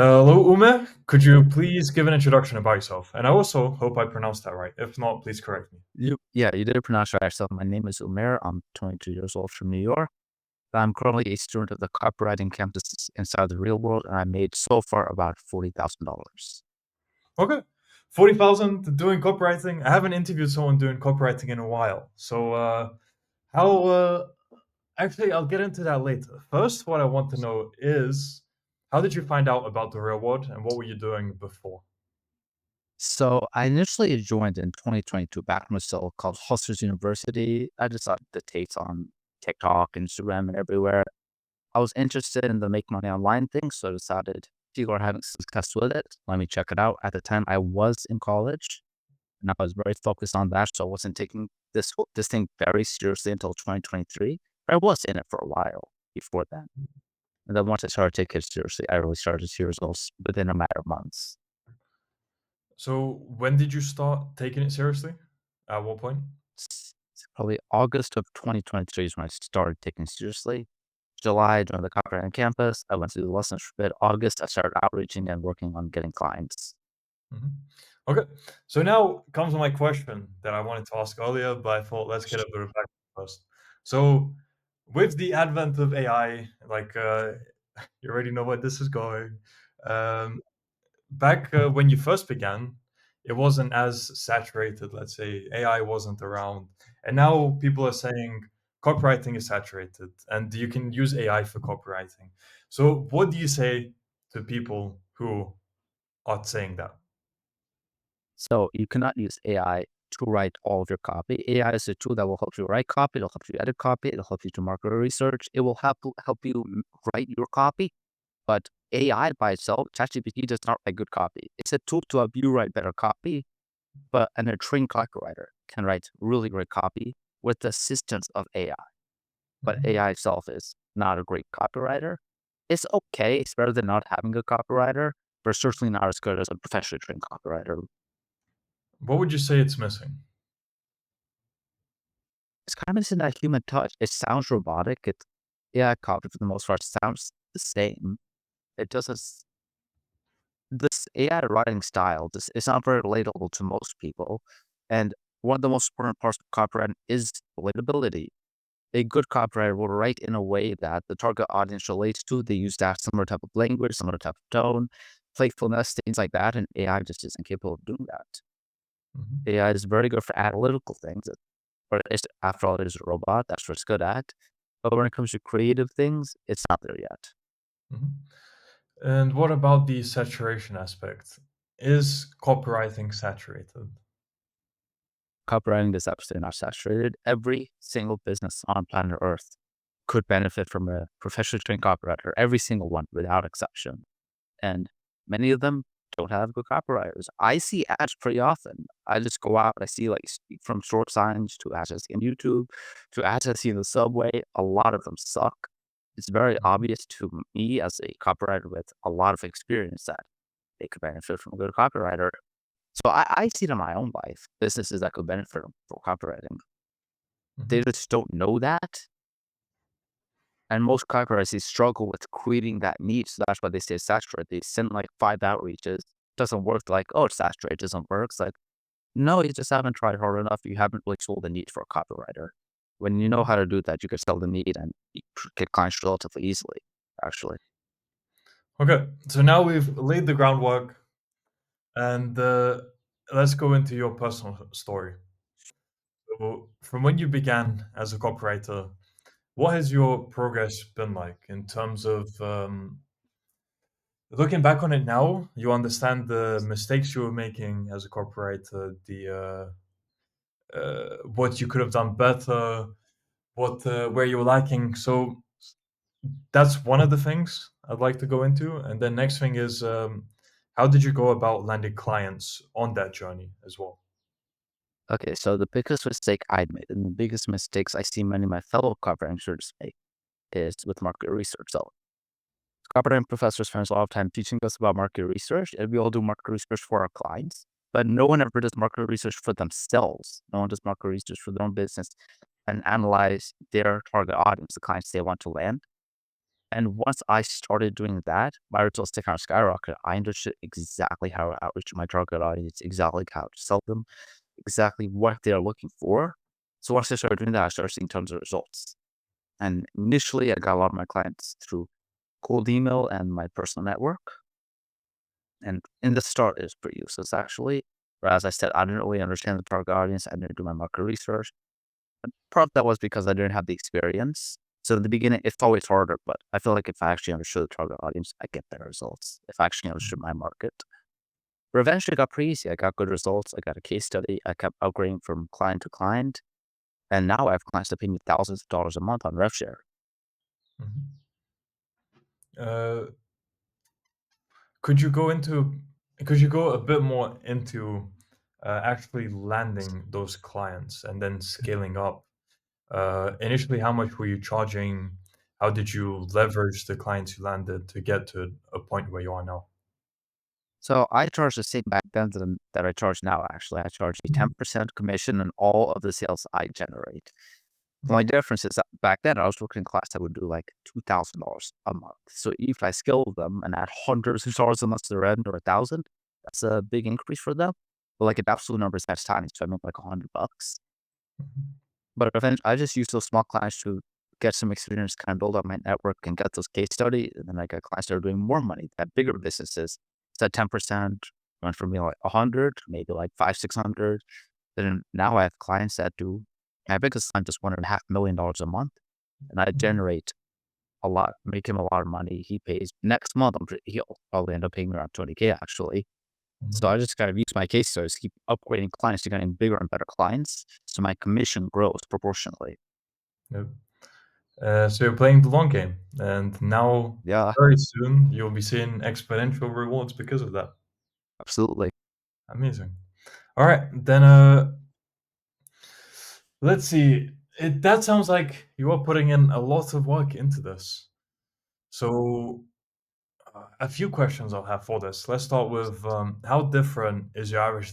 Hello, Umair. Could you please give an introduction about yourself? And I also hope I pronounced that right. If not, please correct me. You did pronounce it right. So my name is Umair. I'm 22 years old from New York. I'm currently a student of the copywriting campus inside the real world, and I made so far about $40,000. Okay. 40,000 doing copywriting. I haven't interviewed someone doing copywriting in a while. So, how, actually, I'll get into that later. First, what I want to know is how did you find out about the real world and what were you doing before? So I initially joined in 2022 back from a still called Hustlers University. I just thought the takes on TikTok, Instagram, and everywhere. I was interested in the make money online thing, so I decided people are having success with it. Let me check it out. At the time, I was in college, and I was very focused on that, so I wasn't taking this thing very seriously until 2023. But I was in it for a while before that. And then once I started taking it seriously, I really started to see results within a matter of months. So, when did you start taking it seriously? At what point? It's probably August of 2023 is when I started taking it seriously. July, I joined the copywriting campus. I went through the lessons for a bit. August, I started outreaching and working on getting clients. Mhm. Okay. So now comes my question that I wanted to ask earlier, but I thought let's get a bit of background first. So with the advent of AI, like you already know where this is going. Um, back when you first began, it wasn't as saturated. Let's say AI wasn't around, and now people are saying copywriting is saturated, and you can use AI for copywriting. So what do you say to people who are saying that? So you cannot use AI to write all of your copy. AI is a tool that will help you write copy. It'll help you edit copy. It'll help you to market research. It will help you write your copy. But AI by itself, ChatGPT does not write good copy. It's a tool to help you write better copy. But a trained copywriter can write really great copy with the assistance of AI. But Mhm. AI itself is not a great copywriter. It's okay. It's better than not having a copywriter, but certainly not as good as a professionally trained copywriter. What would you say it's missing? It's kind of missing that human touch. It sounds robotic. It AI copy for the most part sounds the same. It doesn't. This AI writing style, this is not very relatable to most people. And one of the most important parts of copywriting is relatability. A good copywriter will write in a way that the target audience relates to. They use that similar type of language, similar type of tone, playfulness, things like that. And AI just isn't capable of doing that. Mhm, AI is very good for analytical things, but it's, after all, it is a robot. That's what it's good at. But when it comes to creative things, it's not there yet. mhm. And what about the saturation aspect? Is copywriting saturated? Copywriting is absolutely not saturated. Every single business on planet Earth could benefit from a professionally trained copywriter, every single one without exception. And many of them don't have good copywriters. I see ads pretty often. I just go out, I see like from store signs to ads I see on YouTube to ads I see in the subway. A lot of them suck. It's very Mhm, obvious to me as a copywriter with a lot of experience that they could benefit from a good copywriter. So I see it in my own life, businesses that could benefit from copywriting. They mhm. just don't know that. And most copywriters, they struggle with creating that need. So that's why they stay saturated. They send like 5 outreaches. Doesn't work like, oh, it's saturated. Doesn't work. It's like, no, you just haven't tried hard enough. You haven't really sold the need for a copywriter. When you know how to do that, you can sell the need and you get clients relatively easily, actually. Okay, so now we've laid the groundwork, and let's go into your personal story. So, from when you began as a copywriter, what has your progress been like in terms of looking back on it now? You understand the mistakes you were making as a copywriter, the what you could have done better, what where you were lacking. So that's one of the things I'd like to go into. And then next thing is how did you go about landing clients on that journey as well? Okay, so the biggest mistake I'd made and the biggest mistakes I see many of my fellow copywriters make is with market research. So copywriting professors spends a lot of time teaching us about market research, and we all do market research for our clients. But no one ever does market research for themselves. No one does market research for their own business and analyze their target audience, the clients they want to land. And once I started doing that, my results they kind of skyrocketed. I understood exactly how to outreach my target audience, exactly how to sell them, exactly what they're looking for. So once I started doing that, I started seeing tons of results. And initially, I got a lot of my clients through cold email and my personal network. And in the start, it was pretty useless actually. Where as I said, I didn't really understand the target audience. I didn't do my market research. And part of that was because I didn't have the experience. So in the beginning, it's always harder, but I feel like if I actually understood the target audience, I get better results. If I actually understood my market. But eventually it got pretty easy. I got good results. I got a case study. I kept upgrading from client to client. And now I have clients that pay me thousands of dollars a month on rev share. Mhm. Uh, could you go into could you go a bit more into actually landing those clients and then scaling up? Initially, how much were you charging? How did you leverage the clients you landed to get to a point where you are now? So I charge the same back then that I charge now, actually. I charge a Mhm, 10% commission on all of the sales I generate. The only mhm, difference is that back then I was working in class that would do like $2,000 a month. So if I scale them and add hundreds of dollars a month to the rent or 1,000, that's a big increase for them. But like in absolute numbers, that's tiny. So I make like $100. mhm, But eventually, I just use those small clients to get some experience, kind of build up my network and get those case studies. And then I got clients that are doing more money, that bigger businesses. So 10% went from me like 100, maybe like five, 600. Then now I have clients that do, my biggest client just $1.5 million a month. And I mhm, generate a lot, make him a lot of money. He pays next month, he'll probably end up paying me around 20K actually. So mhm. I just kind of use my case studies, keep upgrading clients to getting bigger and better clients. So my commission grows proportionally. Yep. So you're playing the long game, and now Yeah, very soon you'll be seeing exponential rewards because of that. absolutely. Amazing. All right, then let's see. That sounds like you are putting in a lot of work into this. So a few questions I'll have for this. Let's start with how different is your average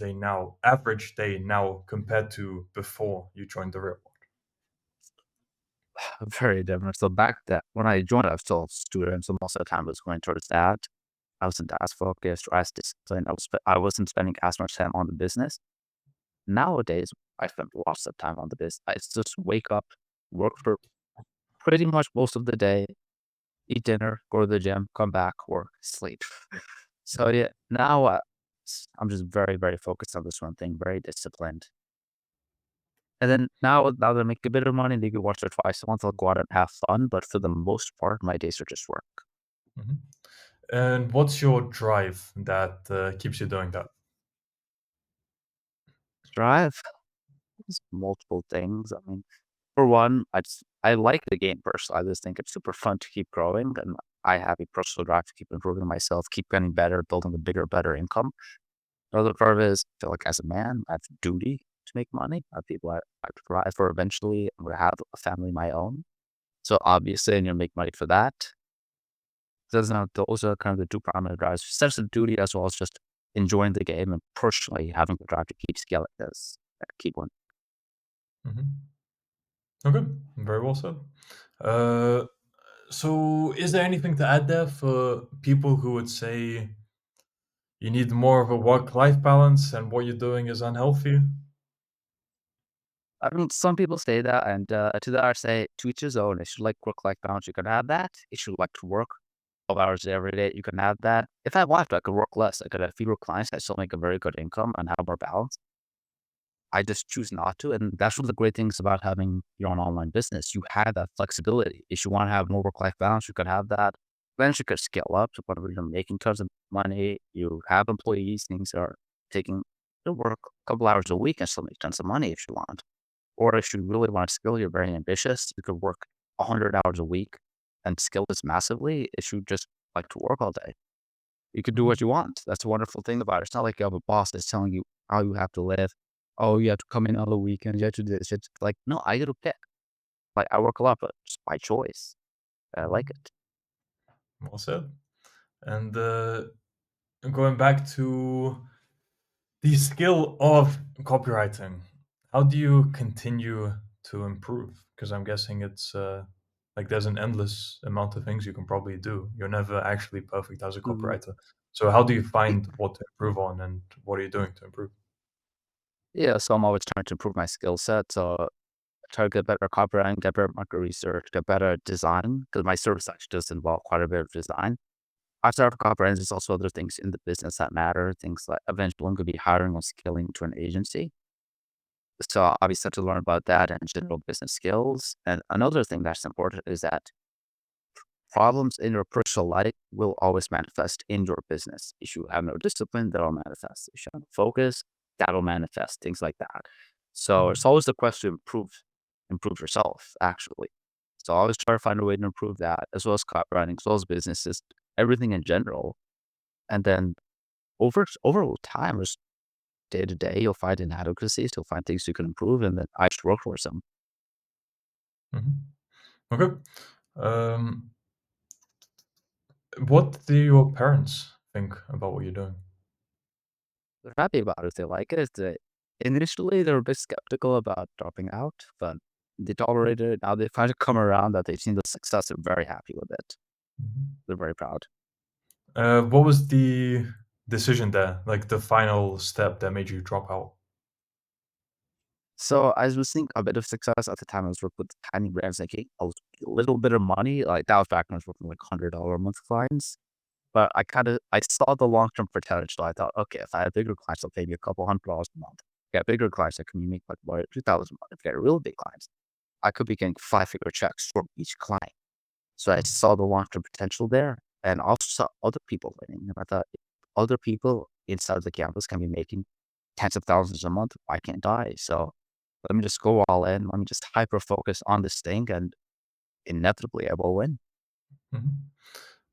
day now compared to before you joined the real world? Very different. So back then, when I joined, I was still a student, so most of the time was going towards that. I wasn't as focused or as disciplined. I wasn't spending as much time on the business. Nowadays, I spend lots of time on the business. I just wake up, work for pretty much most of the day, eat dinner, go to the gym, come back, work, sleep. So yeah, now I'm just very, very focused on this one thing, very disciplined. And then now that I make a bit of money, maybe once or twice a month, I'll go out and have fun. But for the most part, my days are just work. Mhm. And what's your drive that keeps you doing that? Drive is multiple things. I mean, for one, I like the game personally. I just think it's super fun to keep growing, and I have a personal drive to keep improving myself, keep getting better, building a bigger, better income. Another part of it is I feel like as a man, I have a duty to make money. I have people I provide for eventually. I'm gonna have a family of my own. So obviously, I need to make money for that. Those are kind of the two primary drives. Sense of duty as well as just enjoying the game and personally having the drive to keep scaling this, keep one. Mhm. Okay, very well said. Uh, so, is there anything to add there for people who would say you need more of a work-life balance and what you're doing is unhealthy? I mean, some people say that, and to that I say, to each his own. If you like work-life balance, you can have that. If you like to work 12 hours every day, you can have that. If I wanted to, I could work less. I could have fewer clients. I still make a very good income and have more balance. I just choose not to. And that's one of the great things about having your own online business. You have that flexibility. If you want to have more work-life balance, you can have that. Then you could scale up to where you're making tons of money. You have employees, things are taking to work a couple hours a week and still make tons of money if you want. Or if you really want to scale, you're very ambitious, you could work 100 hours a week and scale this massively if you just like to work all day. You could do Mhm, what you want. That's the wonderful thing about it. It's not like you have a boss that's telling you how you have to live. Oh, you have to come in on the weekend. You have to do this. It's like, no, I get to pick. Like, I work a lot, but just by choice. I like mhm. it. Well said. And going back to the skill of copywriting, how do you continue to improve? Because I'm guessing it's Like there's an endless amount of things you can probably do. You're never actually perfect as a Mhm. copywriter. So how do you find what to improve on, and what are you doing to improve? Yeah, so I'm always trying to improve my skill set. So try to get better copywriting, get better market research, get better at design, because my service actually does involve quite a bit of design. Outside of copywriting, there's also other things in the business that matter. Things like eventually I'm going to be hiring or scaling to an agency. So obviously, I have to learn about that and general business skills. And another thing that's important is that problems in your personal life will always manifest in your business. If you have no discipline, that'll manifest. If you have no focus, that'll manifest. Things like that. So it's Mhm, always the quest to improve yourself, actually. So I always try to find a way to improve that, as well as copywriting, as well as businesses, everything in general. And then over time, just day to day, you'll find inadequacies, you'll find things you can improve, and then I just work towards them. mhm. Okay. Um, what do your parents think about what you're doing? They're happy about it. They like it. Initially, they were a bit skeptical about dropping out, but they tolerated it. Now they've kind of come around that they've seen the success. They're very happy with it. Mhm. They're very proud. What was the decision there? Like the final step that made you drop out? So I was seeing a bit of success at the time. I was working with tiny brands making a little bit of money. Like that was back when I was working with like $100 a month clients. But I saw the long term potential. I thought, okay, if I have bigger clients, they'll pay me a couple $100 a month. Get bigger clients, I can make like more 2,000 a month. If I get real big clients, I could be getting 5-figure checks from each client. So I saw the long-term potential there and also saw other people winning. And I thought, if other people inside the campus can be making tens of thousands a month, why can't I? So let me just go all in. Let me just hyper focus on this thing and inevitably I will win. Mhm.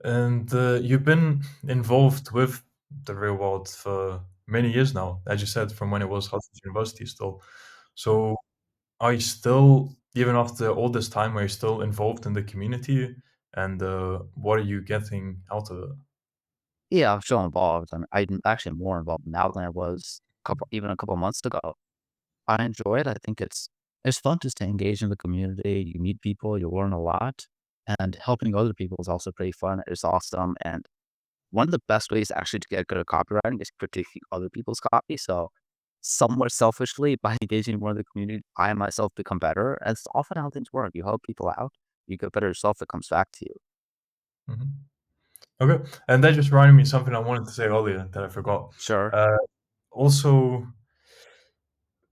And you've been involved with the real world for many years now, as you said, from when it was Hudson University still. So are you still, even after all this time, are you still involved in the community? And what are you getting out of it? Yeah, I'm still involved. I'm actually more involved now than I was even a couple months ago. I enjoy it. I think it's fun to stay engaged in the community. You meet people, you learn a lot, and helping other people is also pretty fun. It's awesome. And one of the best ways actually to get good at copywriting is critiquing other people's copy. So somewhat selfishly, by engaging more in the community, I myself become better. And it's often how things work. You help people out, you get better yourself, it comes back to you. Mhm. Okay, and that just reminded me something I wanted to say earlier that I forgot. Sure. Uh, Also,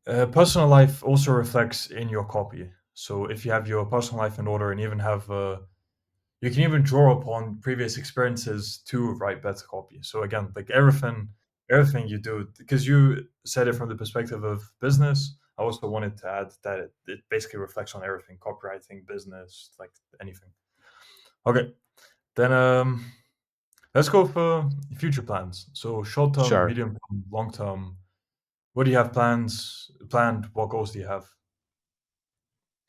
personal life also reflects in your copy. So if you have your personal life in order and even have you can even draw upon previous experiences to write better copy. So again, like everything you do, because you said it from the perspective of business, I also wanted to add that it basically reflects on everything, copywriting, business, like anything. Okay, then let's go for future plans. So short term, Sure. medium term, long term. What do you have planned? What goals do you have?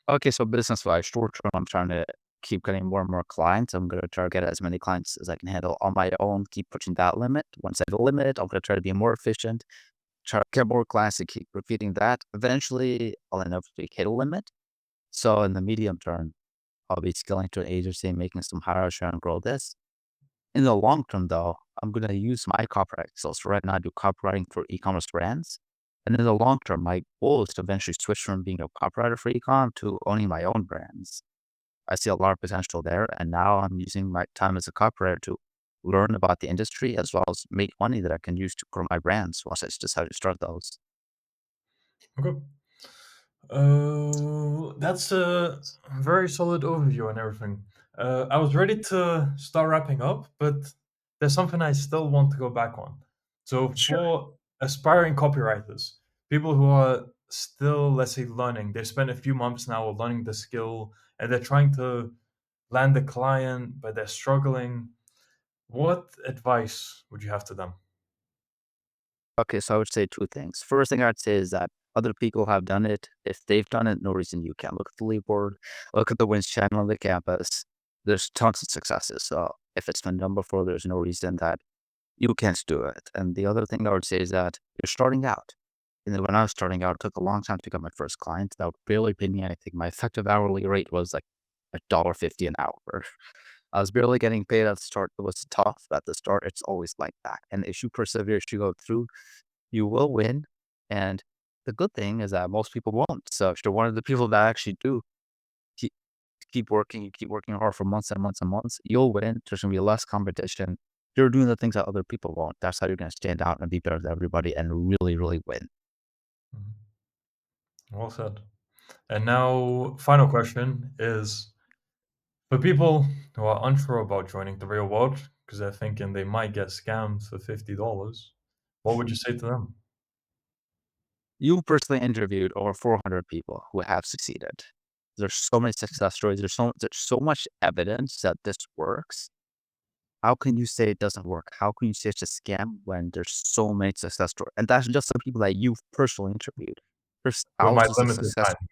Okay, so business wise, short term, I'm trying to keep getting more and more clients. I'm going to try to get as many clients as I can handle on my own, keep pushing that limit. Once I hit the limit, I'm going to try to be more efficient, try to get more clients and keep repeating that. Eventually, I'll inevitably hit a limit. So in the medium term, I'll be scaling to an agency, making some hires, trying to grow this. In the long term, though, I'm going to use my copyright skills. So right now, I do copywriting for e-commerce brands. And in the long term, my goal is to eventually switch from being a copywriter for e-com to owning my own brands. I see a lot of potential there. And now I'm using my time as a copywriter to learn about the industry as well as make money that I can use to grow my brands once I decide to start those. Okay. That's a very solid overview and everything. I was ready to start wrapping up, but there's something I still want to go back on. So, Sure. for aspiring copywriters, people who are still, let's say, learning, they've spent a few months now learning the skill and they're trying to land a client, but they're struggling. What advice would you have to them? Okay, so I would say two things. First thing I'd say is that other people have done it. If they've done it, no reason you can't. Look at the leaderboard, look at the wins channel on the campus. There's tons of successes. So if it's been done before, there's no reason that you can't do it. And the other thing I would say is that you're starting out. When I was starting out, it took a long time to get my first client. That would barely pay me anything. My effective hourly rate was like $1.50 an hour. I was barely getting paid at the start. It was tough at the start. It's always like that. And if you persevere, if you go through, you will win. And the good thing is that most people won't. So if you're one of the people that actually do keep, keep working, you keep working hard for months and months and months, you'll win. There's going to be less competition. You're doing the things that other people won't. That's how you're going to stand out and be better than everybody and really, really win. Mhm. Well said. And now, final question is for people who are unsure about joining the real world because they're thinking they might get scammed for $50, what would you say to them? You personally interviewed over 400 people who have succeeded. There's so many success stories. There's so much evidence that this works. How can you say it doesn't work? How can you say it's a scam when there's so many success stories? And that's just the people that you've personally interviewed. There's With my thousands of limited success. time.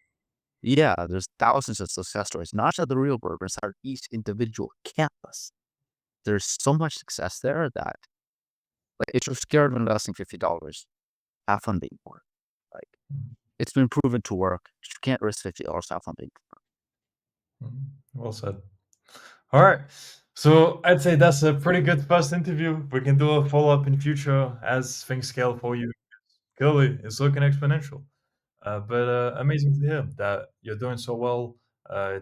Yeah, there's thousands of success stories, not just the real world, but inside each individual campus. There's so much success there that, like, if you're scared of investing $50, have fun being poor. Like, Mhm. it's been proven to work. You can't risk $50, have fun being poor. Mhm. Well said. All right. So I'd say that's a pretty good first interview. We can do a follow-up in future as things scale for you. Clearly, it's looking exponential. But amazing to hear that you're doing so well.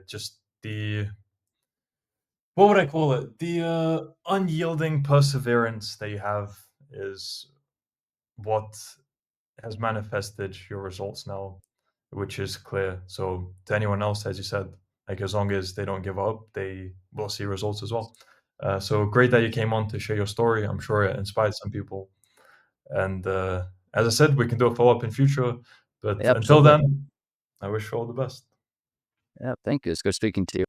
Just the what would I call it? The unyielding perseverance that you have is what has manifested your results now, which is clear. So to anyone else, as you said, like as long as they don't give up, they will see results as well. So great that you came on to share your story. I'm sure it inspired some people. And as I said, we can do a follow up in future. But Yeah, until absolutely. then, I wish you all the best. Yeah, thank you. It's good speaking to you.